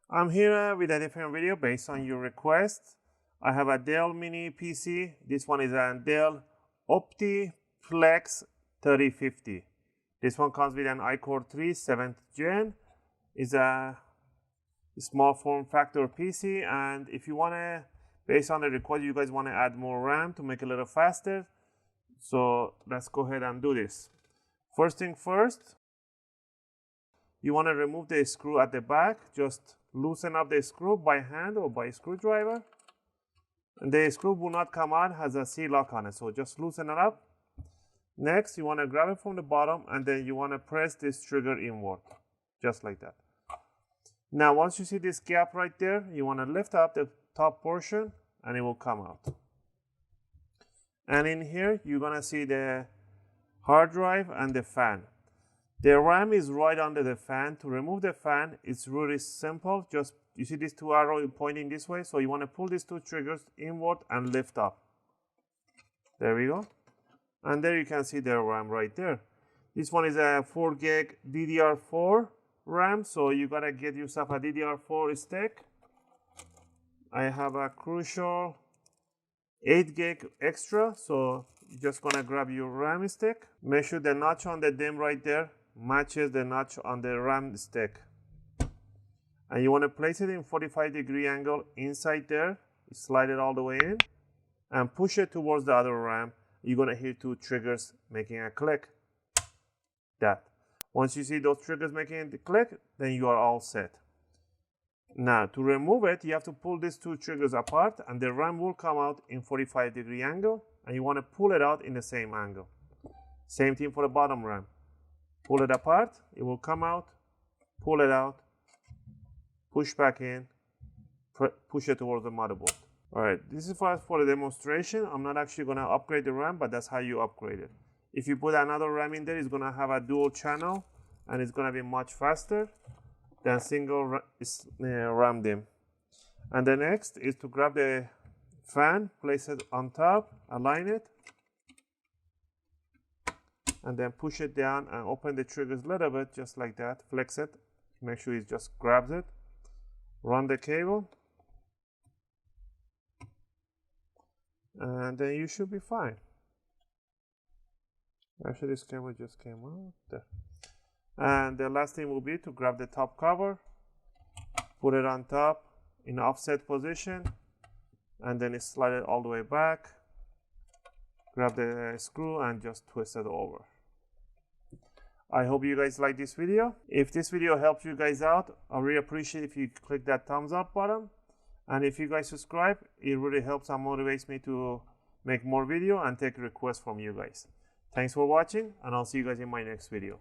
I'm here with a different video based on your request. I have a Dell Mini PC. This one is a Dell Optiplex 3050. This one comes with an iCore 3 7th gen. It's a small form factor PC, and if you want to, based on the request, you guys want to add more RAM to make it a little faster. So let's go ahead and do this. First thing first, you want to remove the screw at the back. Just loosen up the screw by hand or by screwdriver. And the screw will not come out, has a C-lock on it, so just loosen it up. Next, you want to grab it from the bottom, and then you want to press this trigger inward, just like that. Now, once you see this gap right there, you want to lift up the top portion, and it will come out. And in here, you're going to see the hard drive and the fan. The RAM is right under the fan. To remove the fan, it's really simple. Just, you see these two arrows pointing this way, so you want to pull these two triggers inward and lift up. There we go. And there you can see the RAM right there. This one is a 4 gig DDR4 RAM, so you gotta get yourself a DDR4 stick. I have a Crucial 8 gig extra, so you're just gonna grab your RAM stick. Make sure the notch on the DIMM right there matches the notch on the RAM stick. And you want to place it in 45-degree angle inside there. Slide it all the way in and push it towards the other RAM. You're going to hear two triggers making a click. That. Once you see those triggers making the click, then you are all set. Now, to remove it, you have to pull these two triggers apart, and the RAM will come out in 45-degree angle, and you want to pull it out in the same angle. Same thing for the bottom RAM. Pull it apart, it will come out, pull it out, push back in, push it towards the motherboard. Alright, this is for the demonstration. I'm not actually going to upgrade the RAM, but that's how you upgrade it. If you put another RAM in there, it's going to have a dual channel, and it's going to be much faster than single RAM DIMM. And the next is to grab the fan, place it on top, align it, and then push it down and open the triggers a little bit, just like that. Flex it, make sure it just grabs it. Run the cable, and then you should be fine. Actually, this cable just came out there. And the last thing will be to grab the top cover, put it on top in offset position, and then slide it all the way back. Grab the screw and just twist it over. I hope you guys like this video. If this video helps you guys out, I really appreciate if you click that thumbs up button. And if you guys subscribe, it really helps and motivates me to make more video and take requests from you guys. Thanks for watching, and I'll see you guys in my next video.